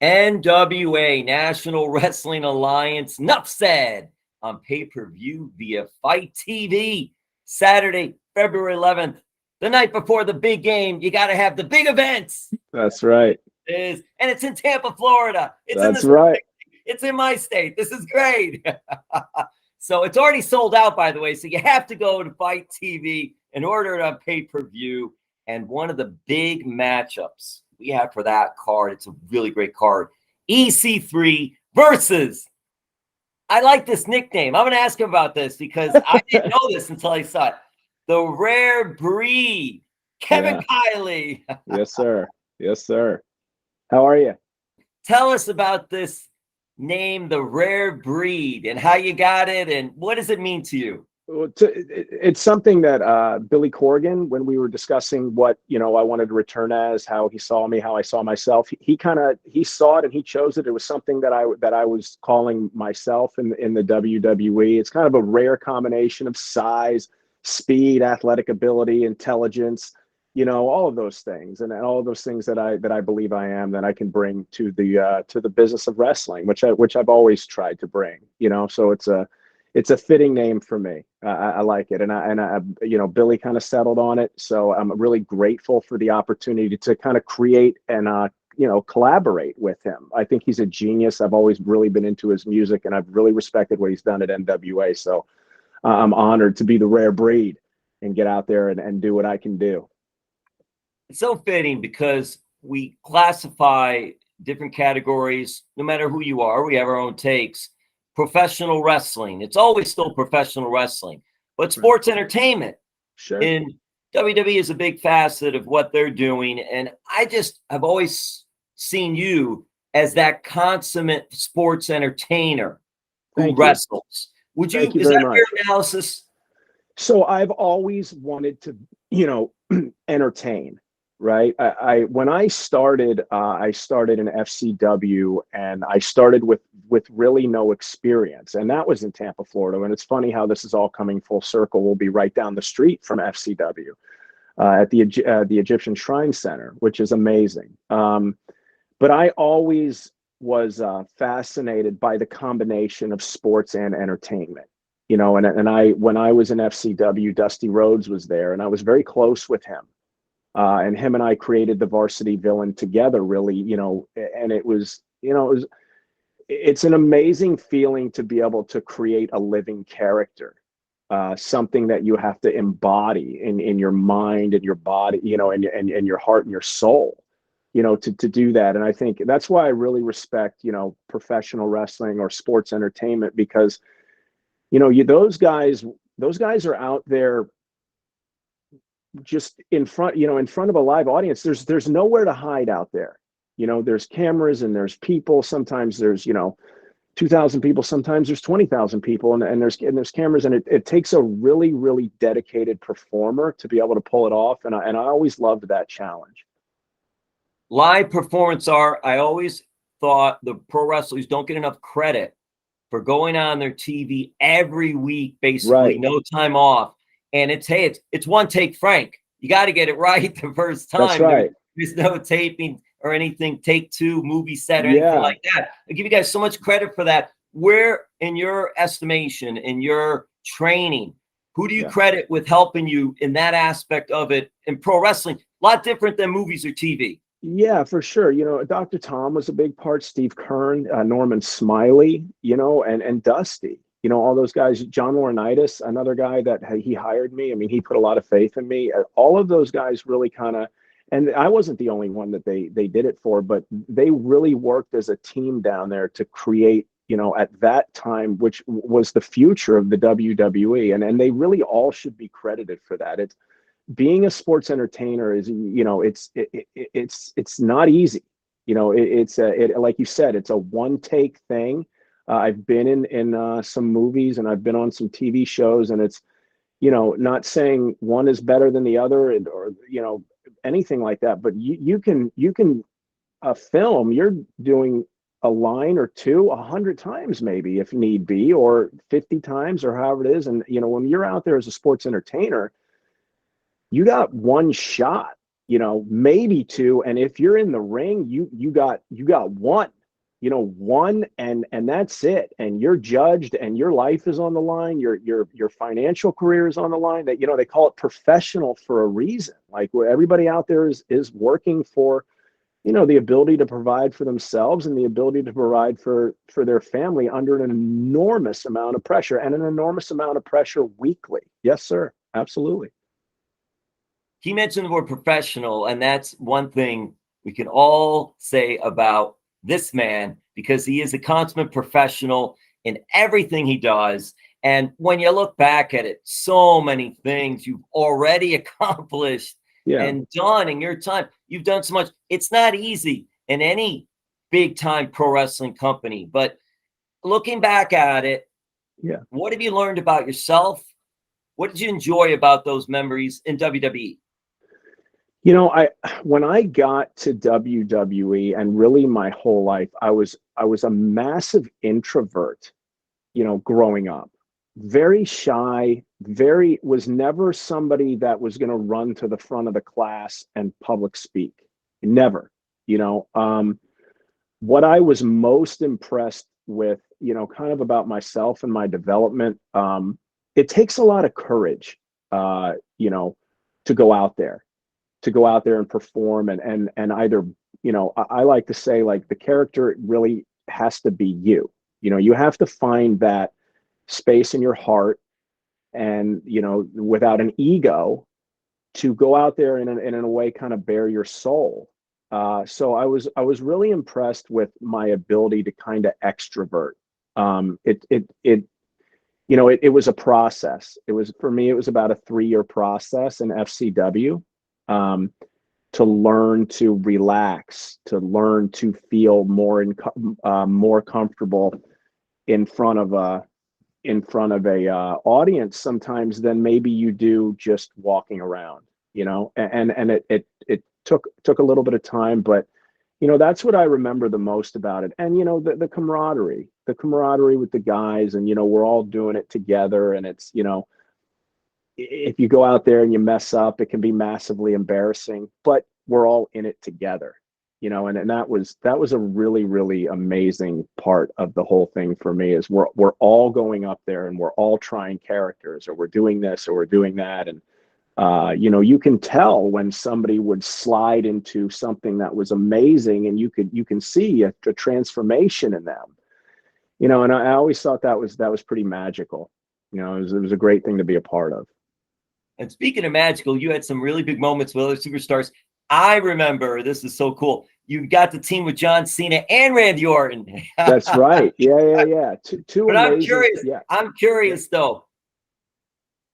NWA National Wrestling Alliance Nuff Said on pay-per-view via FITE TV Saturday, February 11th, the night before the big game. You got to have the big events. That's right. And it's in Tampa, Florida. That's right. It's in my state. This is great. So it's already sold out, by the way. So you have to go to FITE TV and order it on pay-per-view. And one of the big matchups we have for that card, it's a really great card, EC3 versus, I like this nickname. I'm going to ask him about this because I didn't know this until I saw it. The Rare Breed, Kevin Kiley. Yes, sir. Yes, sir. How are you? Tell us about this name, The Rare Breed, and how you got it, and what does it mean to you? Well, it's something that Billy Corgan, when we were discussing what I wanted to return as, how he saw me, how I saw myself, he saw it and he chose it. It was something that I was calling myself in the WWE. It's kind of a rare combination of size, speed, athletic ability, intelligence, all of those things, and all of those things that I believe I am, that I can bring to the business of wrestling, which I've always tried to bring. So it's a fitting name for me. I like it. And I Billy kind of settled on it. So I'm really grateful for the opportunity to kind of create and, collaborate with him. I think he's a genius. I've always really been into his music, and I've really respected what he's done at NWA. So I'm honored to be the rare breed and get out there and do what I can do. It's so fitting because we classify different categories, no matter who you are. We have our own takes. Professional wrestling, it's always still professional wrestling, but sports entertainment. Sure. And WWE is a big facet of what they're doing. And I've always seen you as that consummate sports entertainer who wrestles. Is that your analysis? So I've always wanted to, entertain. Right. When I started in FCW, and I started with really no experience, and that was in Tampa, Florida. And it's funny how this is all coming full circle. We'll be right down the street from FCW at the Egyptian Shrine Center, which is amazing. But I always was fascinated by the combination of sports and entertainment. When I was in FCW, Dusty Rhodes was there, and I was very close with him. And him and I created the Varsity Villain together, really, and it's an amazing feeling to be able to create a living character, something that you have to embody in your mind and your body, and your heart and your soul, to do that. And I think that's why I really respect, professional wrestling or sports entertainment, because, those guys are out there just in front of a live audience. There's nowhere to hide out there. There's cameras and there's people. Sometimes there's 2,000 people. Sometimes there's 20,000 people, and there's cameras. And it takes a really, really dedicated performer to be able to pull it off. And I always loved that challenge. Live performance art. I always thought the pro wrestlers don't get enough credit for going on their TV every week, basically no time off. And it's one take, Frank. You got to get it right the first time. That's right. There's no taping or anything, take two, movie set or anything like that. I give you guys so much credit for that. Where, in your estimation, in your training, who do you credit with helping you in that aspect of it in pro wrestling? A lot different than movies or TV. Yeah, for sure. Dr. Tom was a big part. Steve Kern, Norman Smiley, and Dusty. All those guys, John Laurinaitis, another guy that he hired me. I mean, he put a lot of faith in me. All of those guys really kind of, and I wasn't the only one that they did it for, but they really worked as a team down there to create, at that time, which was the future of the WWE. And they really all should be credited for that. It's being a sports entertainer is, it's not easy. It's like you said, it's a one take thing. I've been in some movies, and I've been on some TV shows, and it's, not saying one is better than the other, or anything like that. But you can film. You're doing a line or two 100 times, maybe, if need be, or 50 times, or however it is. And when you're out there as a sports entertainer, you got one shot. maybe two. And if you're in the ring, you got one, one, and that's it. And you're judged, and your life is on the line. Your financial career is on the line. That, they call it professional for a reason. Like, where everybody out there is working for, the ability to provide for themselves and the ability to provide for their family under an enormous amount of pressure, and an enormous amount of pressure weekly. Yes, sir. Absolutely. He mentioned the word professional, and that's one thing we can all say about this man, because he is a consummate professional in everything he does. And when you look back at it, so many things you've already accomplished and done in your time. You've done so much. It's not easy in any big time pro wrestling company, but looking back at it, what have you learned about yourself? What did you enjoy about those memories in WWE? When I got to WWE, and really my whole life, I was a massive introvert, growing up. Very shy, was never somebody that was going to run to the front of the class and public speak. Never. What I was most impressed with, kind of about myself and my development, it takes a lot of courage, to go out there. And perform, and either, I like to say, like, the character really has to be you. You have to find that space in your heart, and, without an ego, to go out there and in a way kind of bare your soul. So I was really impressed with my ability to kind of extrovert. It was a process. For me, it was about a 3-year process in FCW. To learn to relax, to learn to feel more comfortable in front of a audience sometimes than maybe you do just walking around, and it took a little bit of time, but that's what I remember the most about it. And the camaraderie with the guys, and we're all doing it together, and it's, if you go out there and you mess up, it can be massively embarrassing, but we're all in it together, and that was a really, really amazing part of the whole thing for me, is we're all going up there, and we're all trying characters, or we're doing this, or we're doing that. And, you can tell when somebody would slide into something that was amazing, and you can see a transformation in them, and I always thought that was pretty magical. It was a great thing to be a part of. And speaking of magical, you had some really big moments with other superstars. I remember, this is so cool, you got the team with John Cena and Randy Orton. That's right. Yeah. Two but amazing, I'm curious though,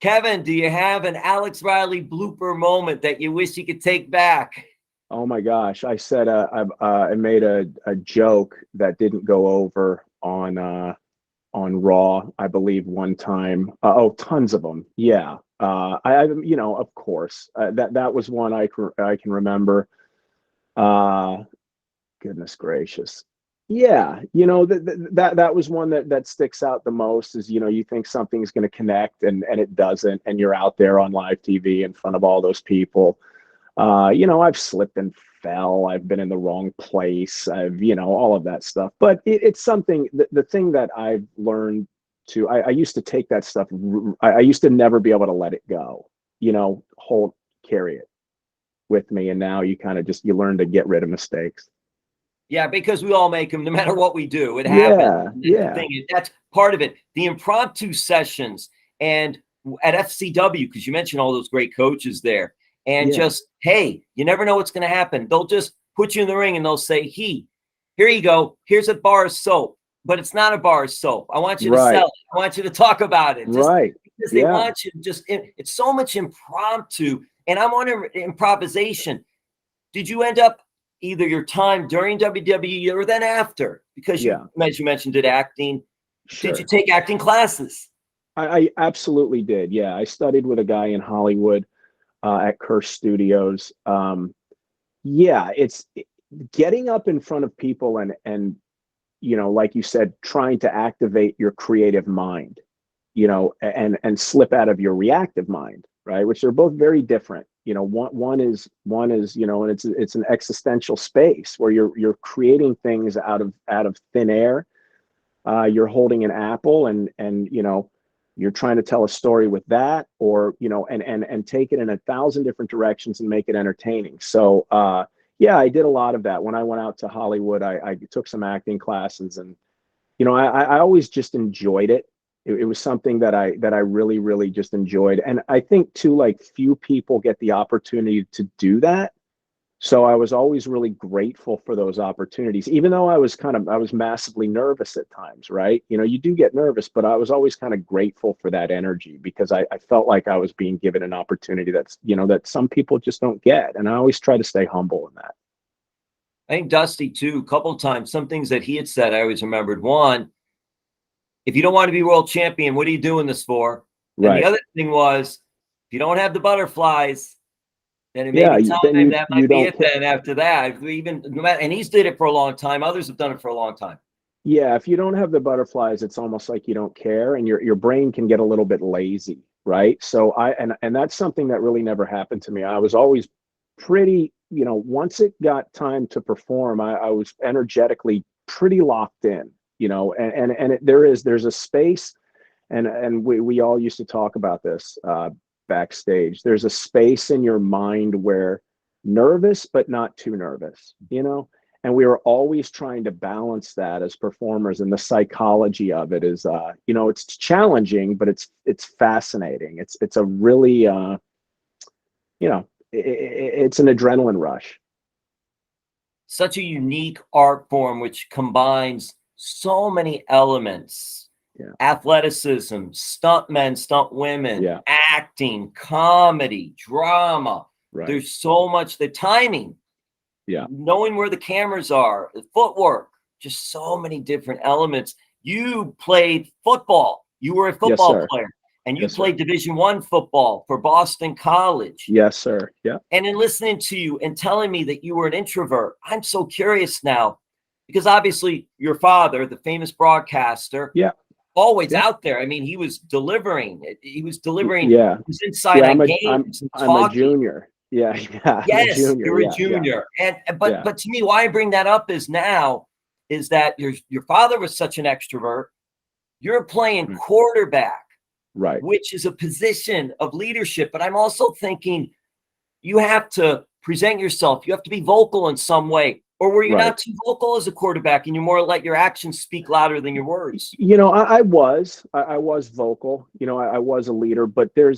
Kevin, do you have an Alex Riley blooper moment that you wish you could take back? Oh my gosh. I said, I made a joke that didn't go over on Raw, I believe, one time. Tons of them. Yeah. Of course, that was one I can remember. Goodness gracious. Yeah. That was one that sticks out the most, is, you think something's going to connect, and it doesn't, and you're out there on live TV in front of all those people. I've slipped and fell. I've been in the wrong place. I've, all of that stuff. But it's something, the thing that I've learned to, I used to take that stuff. I used to never be able to let it go, carry it with me. And now you kind of you learn to get rid of mistakes. Yeah, because we all make them, no matter what we do. It happens. Yeah. That's part of it. The impromptu sessions, and at FCW, because you mentioned all those great coaches there. And just, hey, you never know what's going to happen. They'll just put you in the ring, and they'll say, here you go. Here's a bar of soap. But it's not a bar of soap. I want you to sell it. I want you to talk about it. Because they want you to it's so much impromptu. And I'm on improvisation. Did you end up either your time during WWE or then after? Because as you mentioned, did acting. Sure. Did you take acting classes? I absolutely did. Yeah. I studied with a guy in Hollywood at Kirsch Studios. It's getting up in front of people and like you said, trying to activate your creative mind, and slip out of your reactive mind, right? Which are both very different. You know, one is, you know, and it's an existential space where you're creating things out of thin air. You're holding an apple and you know, you're trying to tell a story with that, or, you know, and take it in 1,000 different directions and make it entertaining. So yeah, I did a lot of that. When I went out to Hollywood, I took some acting classes, and, you know, I always just enjoyed it. It was something that I really, really just enjoyed. And I think too, like, few people get the opportunity to do that. So I was always really grateful for those opportunities, even though I was massively nervous at times, right? You know, you do get nervous, but I was always kind of grateful for that energy, because I felt like I was being given an opportunity that's, you know, that some people just don't get. And I always try to stay humble in that. I think Dusty too, a couple of times, some things that he had said, I always remembered. One, if you don't want to be world champion, what are you doing this for? And Right. the other thing was, if you don't have the butterflies, then it may be time. That might be it then after that. Even, and he's did it for a long time. Others have done it for a long time. Yeah, if you don't have the butterflies, it's almost like you don't care, and your brain can get a little bit lazy, right? So and that's something that really never happened to me. I was always pretty, you know, once it got time to perform, I was energetically pretty locked in, you know, and there's a space, and we all used to talk about this backstage. There's a space in your mind where nervous but not too nervous, you know. And we were always trying to balance that as performers, and the psychology of it is, you know, it's challenging, but it's fascinating. It's a really, you know, it's an adrenaline rush. Such a unique art form which combines so many elements: athleticism, stuntmen, stunt women, acting, comedy, drama. Right. There's so much, the timing. Yeah. Knowing where the cameras are, the footwork, just so many different elements. You played football. You were a football player, and you played Division I football for Boston College. Yes, sir. Yeah. And in listening to you and telling me that you were an introvert, I'm so curious now, because obviously your father, the famous broadcaster, always out there. I mean, he was delivering. He was delivering his insight on games. I'm a junior. Yeah. Yes, you're a junior. And but to me, why I bring that up is that your father was such an extrovert. You're playing quarterback, right, which is a position of leadership. But I'm also thinking you have to present yourself. You have to be vocal in some way. Or were you not too vocal as a quarterback, and you more let your actions speak louder than your words? You know, I was vocal. You know, I was a leader, but there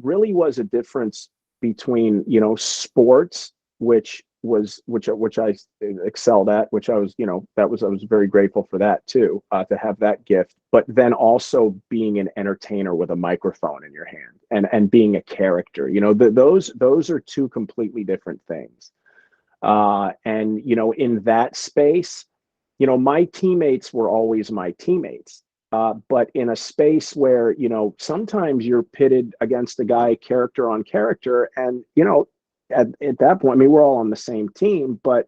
really was a difference between, you know, sports, which I excelled at, which I was, you know, I was very grateful for that too, to have that gift, but then also being an entertainer with a microphone in your hand and being a character. You know, those are two completely different things. And, you know, in that space, you know, my teammates were always my teammates. But in a space where, you know, sometimes you're pitted against a guy character on character, and, you know, at that point, I mean, we're all on the same team, but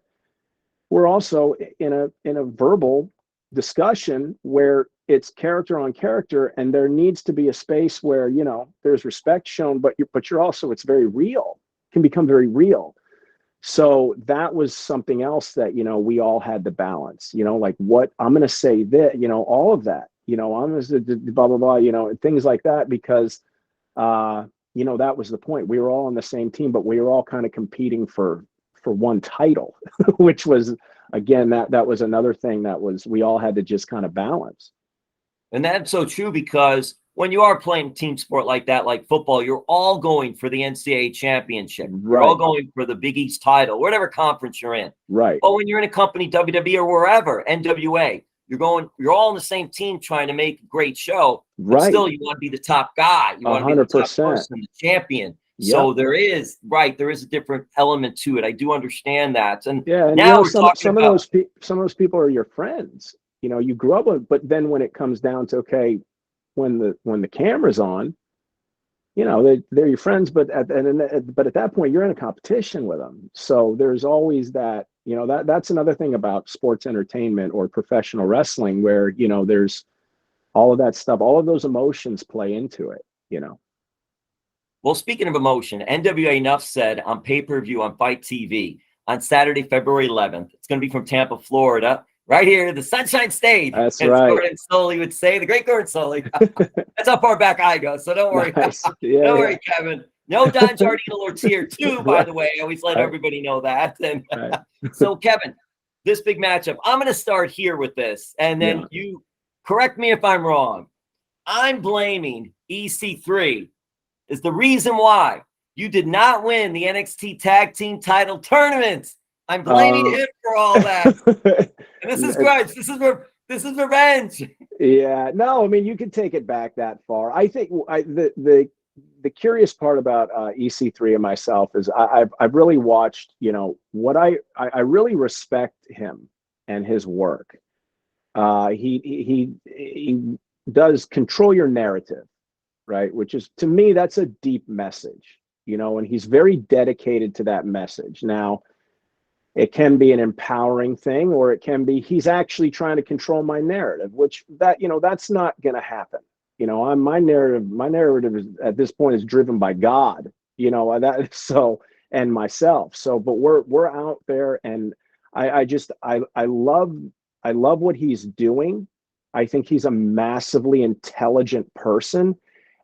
we're also in a verbal discussion where it's character on character, and there needs to be a space where, you know, there's respect shown, but you're also, it's very real, can become very real. So that was something else that, you know, we all had to balance, you know, like, what I'm going to say, that, you know, all of that, you know, I'm going to blah, blah, blah, you know, and things like that, because, you know, that was the point. We were all on the same team, but we were all kind of competing for one title, which was, again, that was another thing that we all had to just kind of balance. And that's so true, because when you are playing team sport like that, like football, you're all going for the NCAA championship. You're all going for the Big East title, whatever conference you're in. Right. But when you're in a company, WWE or wherever, NWA, you're all on the same team trying to make a great show. But still, you want to be the top guy. You want to be the top person, the champion. Yep. So there is a different element to it. I do understand that. And now, you know, some of those people are your friends. You know, you grew up with, but then when it comes down to, okay, when the camera's on, you know, they're your friends, but at that point you're in a competition with them. So there's always that, you know, that's another thing about sports entertainment or professional wrestling, where, you know, there's all of that stuff, all of those emotions play into it, you know. Well, speaking of emotion, NWA Nuff Said on pay-per-view on FITE TV on Saturday, February 11th. It's going to be from Tampa, Florida, right here, the Sunshine State. That's as right. Gordon Soley would say, the great Gordon Soley. That's how far back I go, so don't worry. Nice. Yeah, Don't worry, Kevin. No Don Giardino Tier 2, by Right. the way. I always let everybody know that. And Right. so, Kevin, this big matchup, I'm going to start here with this, and then you correct me if I'm wrong. I'm blaming EC3 is the reason why you did not win the NXT Tag Team Title Tournament. I'm blaming him for all that. And this is grudge. This is revenge. Yeah, no, I mean, you can take it back that far. I think the curious part about EC3 and myself is I've really watched, you know, what I really respect him and his work. He does control your narrative, right? Which is, to me, that's a deep message, you know, and he's very dedicated to that message. Now, it can be an empowering thing, or it can be he's actually trying to control my narrative, which that, you know, that's not going to happen. You know, my narrative is, at this point, is driven by God, you know, that, so, and myself. So, but we're out there, and I love what he's doing. I think he's a massively intelligent person.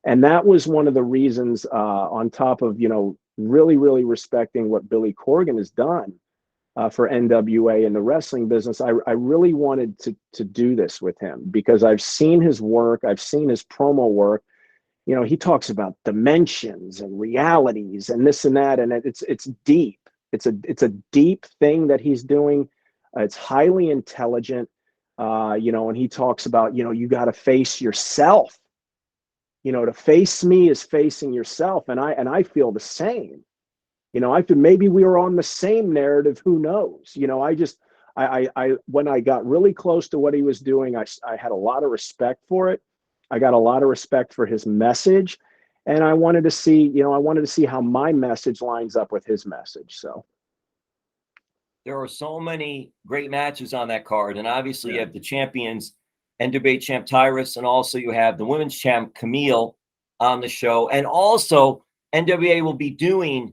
And that was one of the reasons, on top of, you know, really, really respecting what Billy Corgan has done for NWA in the wrestling business. I really wanted to do this with him because I've seen his work. I've seen his promo work. You know, he talks about dimensions and realities and this and that. And it's deep. It's a deep thing that he's doing. It's highly intelligent. You know, and he talks about, you know, you got to face yourself. You know, to face me is facing yourself. And I feel the same. You know, I feel maybe we were on the same narrative. Who knows? You know, I when I got really close to what he was doing, I had a lot of respect for it. I got a lot of respect for his message. And I wanted to see, you know, how my message lines up with his message. So there are so many great matches on that card. And obviously you have the champions, NWA champ Tyrus, and also you have the women's champ Camille on the show. And also NWA will be doing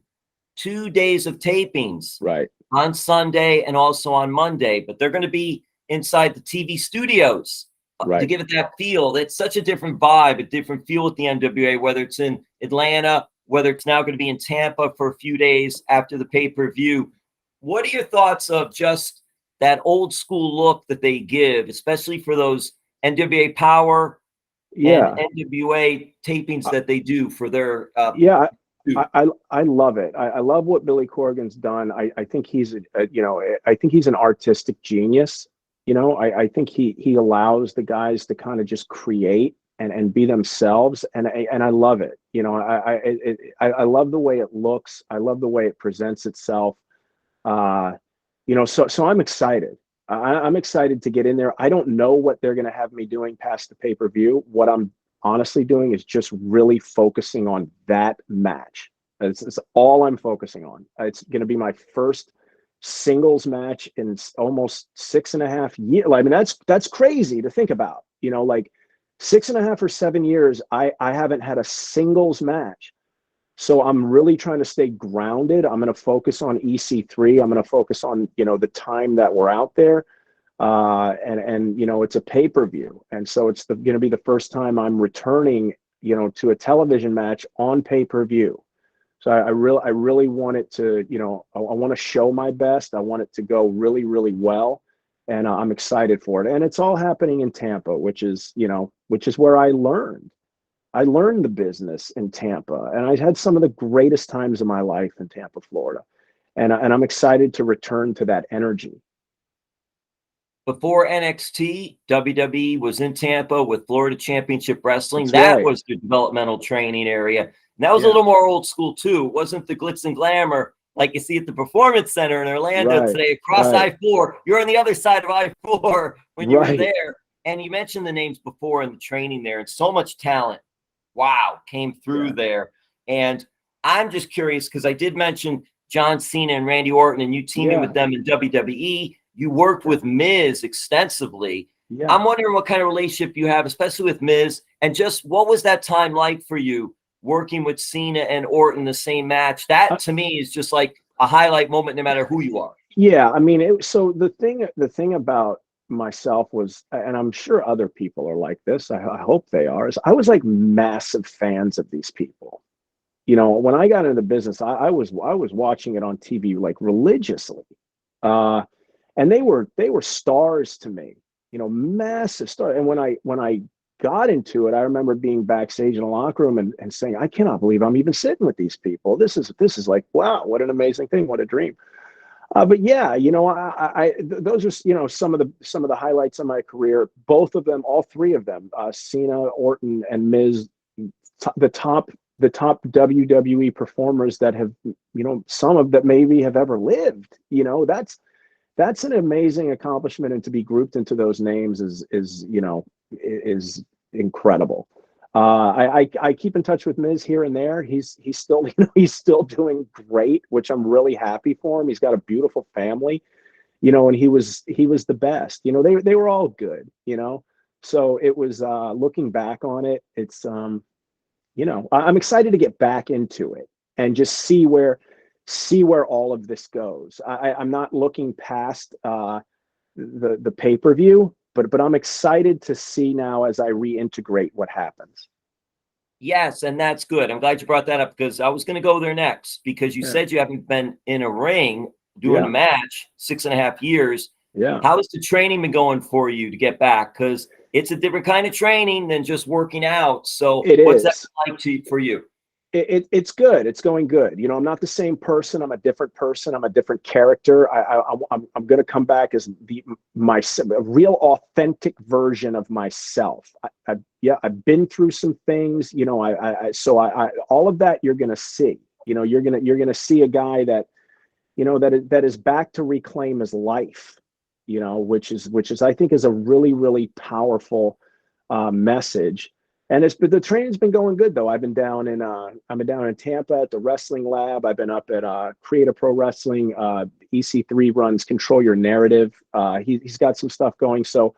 2 days of tapings, right, on Sunday and also on Monday, but they're going to be inside the TV studios to give it that feel. It's such a different vibe, a different feel with the NWA, whether it's in Atlanta, whether it's now going to be in Tampa for a few days after the pay-per-view. What are your thoughts of just that old school look that they give, especially for those NWA Power and NWA tapings that they do for their I love it. I love what Billy Corgan's done. I think he's I think he's an artistic genius. You know, I think he allows the guys to kind of just create and be themselves, and I love it. You know, I love the way it looks. I love the way it presents itself. You know, so I'm excited. I'm excited to get in there. I don't know what they're going to have me doing past the pay-per-view. What I'm honestly doing is just really focusing on that match. It's all I'm focusing on. It's going to be my first singles match in almost 6.5 years. I mean, that's crazy to think about. You know, like 6.5 or 7 years, I haven't had a singles match. So I'm really trying to stay grounded. I'm going to focus on EC3. I'm going to focus on, you know, the time that we're out there. And you know, it's a pay-per-view, and so it's going to be the first time I'm returning, you know, to a television match on pay-per-view. So I really want it to, you know, I want to show my best. I want it to go really, really well, and I'm excited for it. And it's all happening in Tampa, which is where I learned the business in Tampa, and I had some of the greatest times of my life in Tampa, Florida, and I'm excited to return to that energy. Before NXT, WWE was in Tampa with Florida Championship Wrestling. That's that right. was the developmental training area. And that was a little more old school too. It wasn't the glitz and glamour like you see at the Performance Center in Orlando today, across I-4. You're on the other side of I-4 when you were there. And you mentioned the names before in the training there, and so much talent, came through there. And I'm just curious because I did mention John Cena and Randy Orton, and you teaming with them in WWE. You worked with Miz extensively. I'm wondering what kind of relationship you have, especially with Miz, and just what was that time like for you working with Cena and Orton the same match. That to me is just like a highlight moment, no matter who you are. Yeah, I mean, so the thing about myself was, and I'm sure other people are like this, I hope they are, is I was like massive fans of these people. You know, when I got into the business, I was watching it on TV like religiously. And they were stars to me, you know, massive stars. And when I got into it, I remember being backstage in a locker room and saying, I cannot believe I'm even sitting with these people. This is like, wow, what an amazing thing, what a dream. But yeah, you know, those are, you know, some of the highlights of my career. Both of them, all three of them, Cena, Orton, and Miz, the top WWE performers that have, you know, some of that maybe have ever lived. You know, that's an amazing accomplishment, and to be grouped into those names is you know, is incredible. I keep in touch with Miz here and there. He's still, you know, he's still doing great, which I'm really happy for him. He's got a beautiful family, you know, and he was the best. You know, they were all good, you know. So it was, looking back on it, it's you know, I'm excited to get back into it and just see where all of this goes. I'm not looking past the pay-per-view, but I'm excited to see now as I reintegrate what happens. Yes, and that's good. I'm glad you brought that up, because I was going to go there next, because you said you haven't been in a ring doing a match 6.5 years. Yeah. How has the training been going for you to get back? Because it's a different kind of training than just working out. So what's that like for you? It's good. It's going good. You know, I'm not the same person. I'm a different person. I'm a different character. I'm going to come back as a real authentic version of myself. I've been through some things, you know, so all of that you're going to see, you know, you're going to see a guy that, you know, that is back to reclaim his life, you know, which is, I think, is a really, really powerful message. And the training's been going good, though. I've been down in Tampa at the wrestling lab. I've been up at Creative Pro Wrestling. EC3 runs Control Your Narrative. He's got some stuff going. So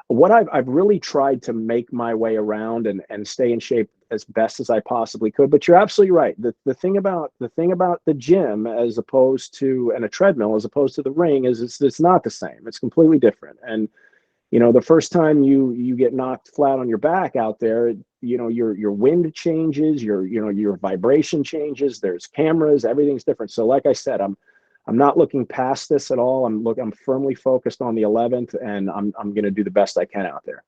what I've really tried to make my way around and stay in shape as best as I possibly could. But you're absolutely right. The thing about the gym as opposed to, and a treadmill as opposed to the ring is it's not the same. It's completely different. And you know, the first time you get knocked flat on your back out there, you know, your wind changes, your vibration changes. There's cameras, everything's different. So, like I said, I'm not looking past this at all. I'm firmly focused on the 11th, and I'm going to do the best I can out there.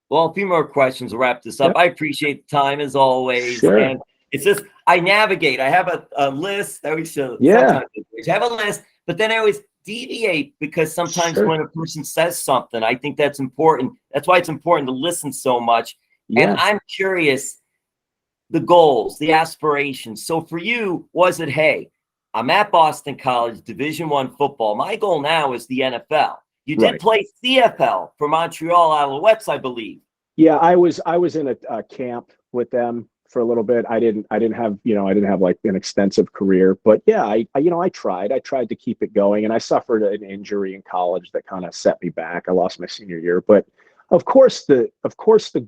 Well, a few more questions to wrap this up. I appreciate the time as always. Sure. And it's just I navigate. I have a list. I always show. Yeah. I have a list, but then I always deviate, because sometimes when a person says something, I think that's important. That's why it's important to listen so much. And I'm curious, the goals, the aspirations. So for you, was it, hey, I'm at Boston College, Division I football. My goal now is the NFL. You did play CFL for Montreal Alouettes, I believe. Yeah, I was in a camp with them for a little bit. I didn't have like an extensive career, but yeah, I tried to keep it going, and I suffered an injury in college that kind of set me back. I lost my senior year, but of course the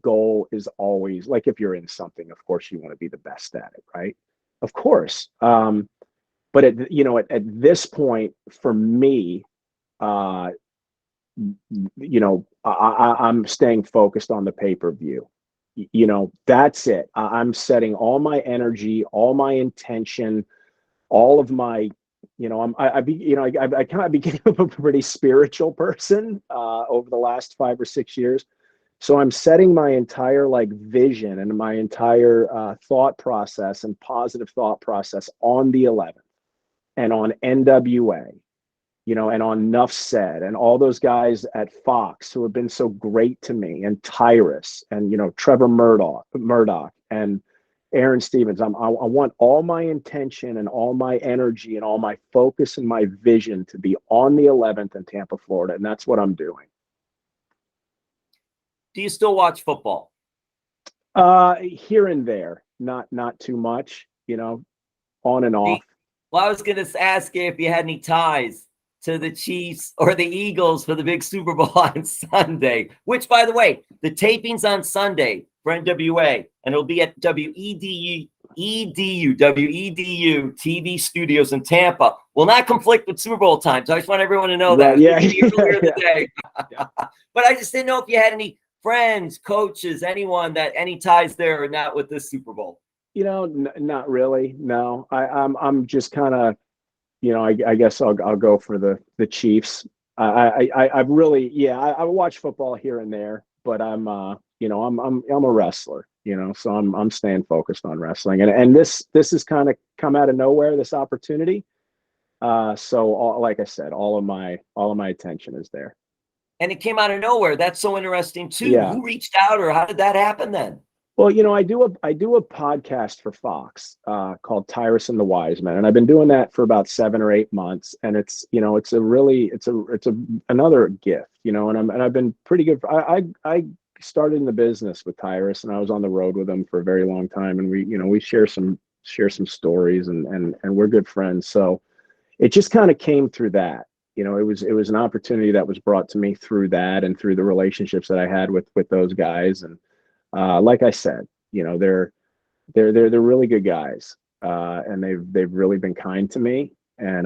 goal is always, like, if you're in something, of course you want to be the best at it, right? Of course. But at this point for me, you know, I'm staying focused on the pay-per-view. You know, that's it. I'm setting all my energy, all my intention, all of my, you know, I kind of became a pretty spiritual person over the last 5 or 6 years. So I'm setting my entire like vision and my entire thought process and positive thought process on the 11th and on NWA, you know, and on Nuff Said, and all those guys at Fox who have been so great to me, and Tyrus, and, you know, Trevor Murdoch and Aaron Stevens. I want all my intention and all my energy and all my focus and my vision to be on the 11th in Tampa, Florida, and that's what I'm doing. Do you still watch football? Here and there, not too much, you know, on and off. Well, I was going to ask you if you had any ties to the Chiefs or the Eagles for the big Super Bowl on Sunday, which, by the way, the taping's on Sunday for NWA, and it'll be at WEDU TV studios in Tampa. Will not conflict with Super Bowl time. So I just want everyone to know that. Yeah. Earlier today. But I just didn't know if you had any friends, coaches, anyone that any ties there or not with this Super Bowl. Not really. No, I'm just kind of, I guess I'll go for the Chiefs. I really, I watch football here and there, but I'm a wrestler, so I'm staying focused on wrestling, and this has kind of come out of nowhere, this opportunity. So like I said, all of my attention is there. And it came out of nowhere. That's so interesting too. Yeah. Who reached out, or how did that happen then? Well, I do a podcast for Fox called Tyrus and the Wise Men, and I've been doing that for about 7 or 8 months, and it's another gift, and I've been pretty good. I started in the business with Tyrus, and I was on the road with him for a very long time, and we share some stories, and we're good friends. So it just kind of came through that. It was an opportunity that was brought to me through that and through the relationships that I had with those guys. And like I said, they're really good guys, and they've really been kind to me, and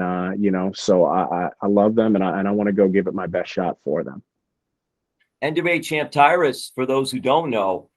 so I love them, and I want to go give it my best shot for them. NWA champ Tyrus, for those who don't know,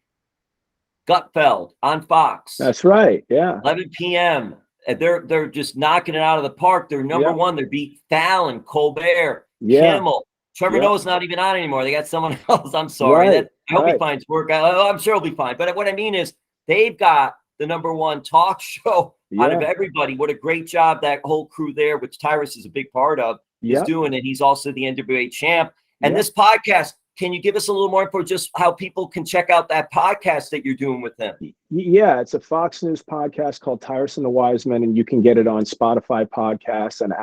Gutfeld on Fox. That's right. Yeah. 11 p.m. They're just knocking it out of the park. They're number one. They beat Fallon, Colbert, Kimmel. Trevor Noah's not even on anymore. They got someone else. I'm sorry. I hope he finds work. I'm sure he'll be fine. But what I mean is, they've got the number one talk show out of everybody. What a great job that whole crew there, which Tyrus is a big part of, is doing. And he's also the NWA champ. And this podcast, can you give us a little more info, just how people can check out that podcast that you're doing with him? Yeah, it's a Fox News podcast called Tyrus and the Wise Men, and you can get it on Spotify podcasts and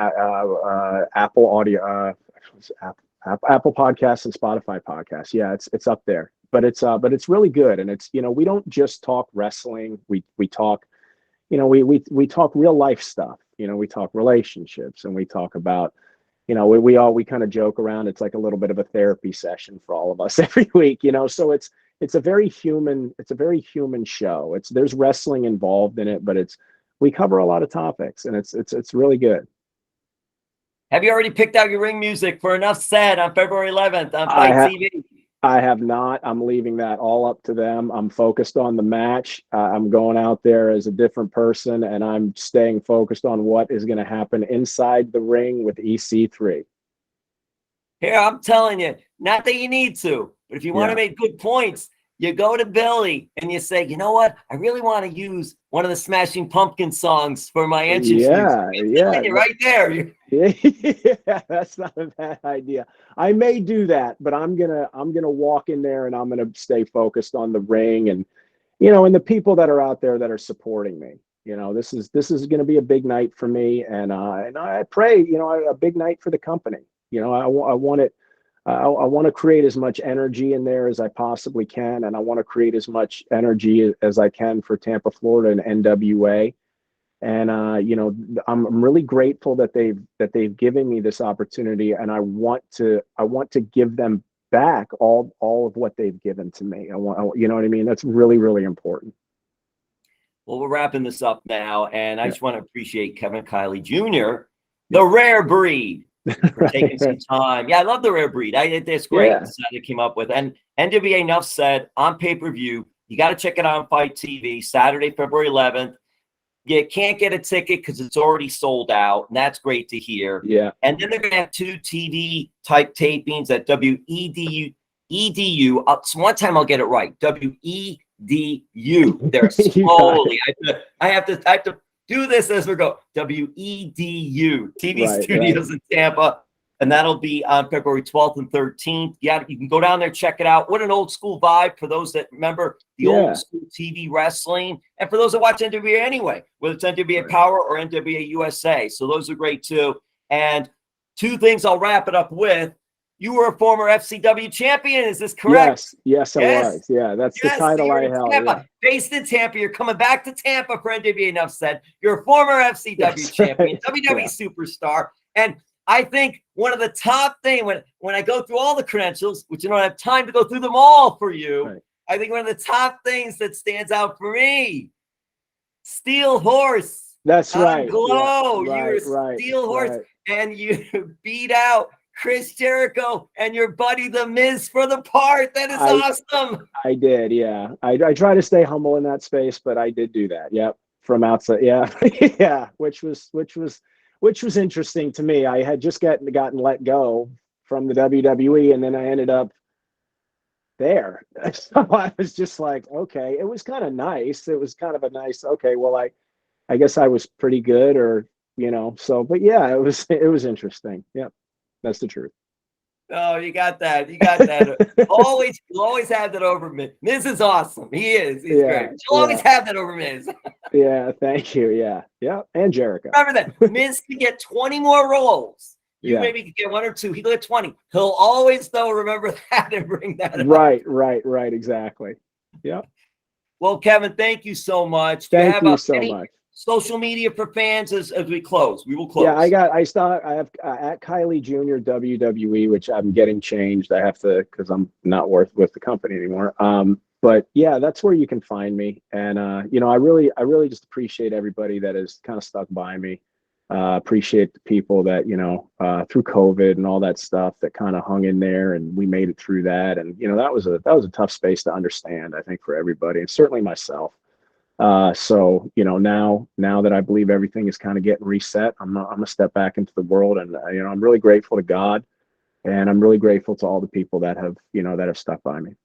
Apple Audio, Apple Podcasts and Spotify podcasts. Yeah, it's up there, but it's really good. And it's, we don't just talk wrestling. We talk, we talk real life stuff. We talk relationships, and we talk about, we kind of joke around. It's like a little bit of a therapy session for all of us every week, so it's a very human show. There's wrestling involved in it, but we cover a lot of topics, and it's really good. Have you already picked out your ring music for Nuff Said on February 11th on FITE TV? I have not. I'm leaving that all up to them. I'm focused on the match. I'm going out there as a different person, and I'm staying focused on what is going to happen inside the ring with EC3. Here, I'm telling you, not that you need to, but if you want to make good points, you go to Billy and you say, you know what? I really want to use one of the Smashing Pumpkins songs for my entrance. You're right there. Yeah, that's not a bad idea. I may do that, but I'm gonna walk in there, and I'm gonna stay focused on the ring, and and the people that are out there that are supporting me. This is gonna be a big night for me, and I pray a big night for the company. I want to create as much energy in there as I possibly can, and I want to create as much energy as I can for Tampa, Florida, and NWA. And I'm really grateful that they've given me this opportunity, and I want to give them back all of what they've given to me. You know what I mean? That's really, really important. Well, we're wrapping this up now, and I just want to appreciate Kevin Kiley Jr., the rare breed, for taking some time. Yeah, I love the rare breed. That's great. That's how they came up with. And NWA Nuff Said on pay-per-view. You got to check it out on FITE TV, Saturday, February 11th. You can't get a ticket because it's already sold out, and that's great to hear. Yeah. And then they're going to have 2 TV-type tapings at WEDU. So one time I'll get it right. WEDU. They're slowly. I have to do this as we go. WEDU TV studios in Tampa. And that'll be on February 12th and 13th. Yeah, you can go down there, check it out. What an old school vibe for those that remember the old school TV wrestling. And for those that watch NWA anyway, whether it's NWA Power or NWA USA. So those are great too. And 2 things I'll wrap it up with. You were a former FCW champion. Is this correct? Yes, I was. Yeah, that's the title I held. Yeah. Based in Tampa. You're coming back to Tampa for NWA Nuff Said. You're a former FCW champion, WWE superstar. And I think one of the top things when I go through all the credentials, which I don't have time to go through them all for you, I think one of the top things that stands out for me, Steel Horse. That's on right. Glow. Yeah, You were Steel Horse, and you beat out Chris Jericho and your buddy The Miz for the part. That is awesome. I did, yeah. I try to stay humble in that space, but I did do that. Yep, from outside. Yeah, yeah. Which was interesting to me. I had just gotten let go from the WWE, and then I ended up there. So I was just like, okay. It was kind of nice. It was kind of a nice. Okay, well, I guess I was pretty good, or So, but yeah, it was interesting. Yep, that's the truth. Oh, you got that. You got that. You'll always have that over Miz. Miz is awesome. He's great. You'll always have that over Miz. Yeah, thank you. Yeah, yeah, and Jericho. Remember that Miz can get 20 more roles. You maybe could get 1 or 2. He'll get 20. He'll always, though, remember that and bring that up. Right. Exactly. Yeah. Well, Kevin, thank you so much. Thank you so much. Social media for fans as we close. We will close. Yeah, I have at Kiley Jr. WWE, which I'm getting changed. I have to, because I'm not with the company anymore. But yeah, that's where you can find me. And I really just appreciate everybody that has kind of stuck by me. Appreciate the people that through COVID and all that stuff that kind of hung in there, and we made it through that. And that was a tough space to understand, I think, for everybody, and certainly myself. So now that I believe everything is kind of getting reset, I'm gonna step back into the world, and I'm really grateful to God, and I'm really grateful to all the people that have stuck by me.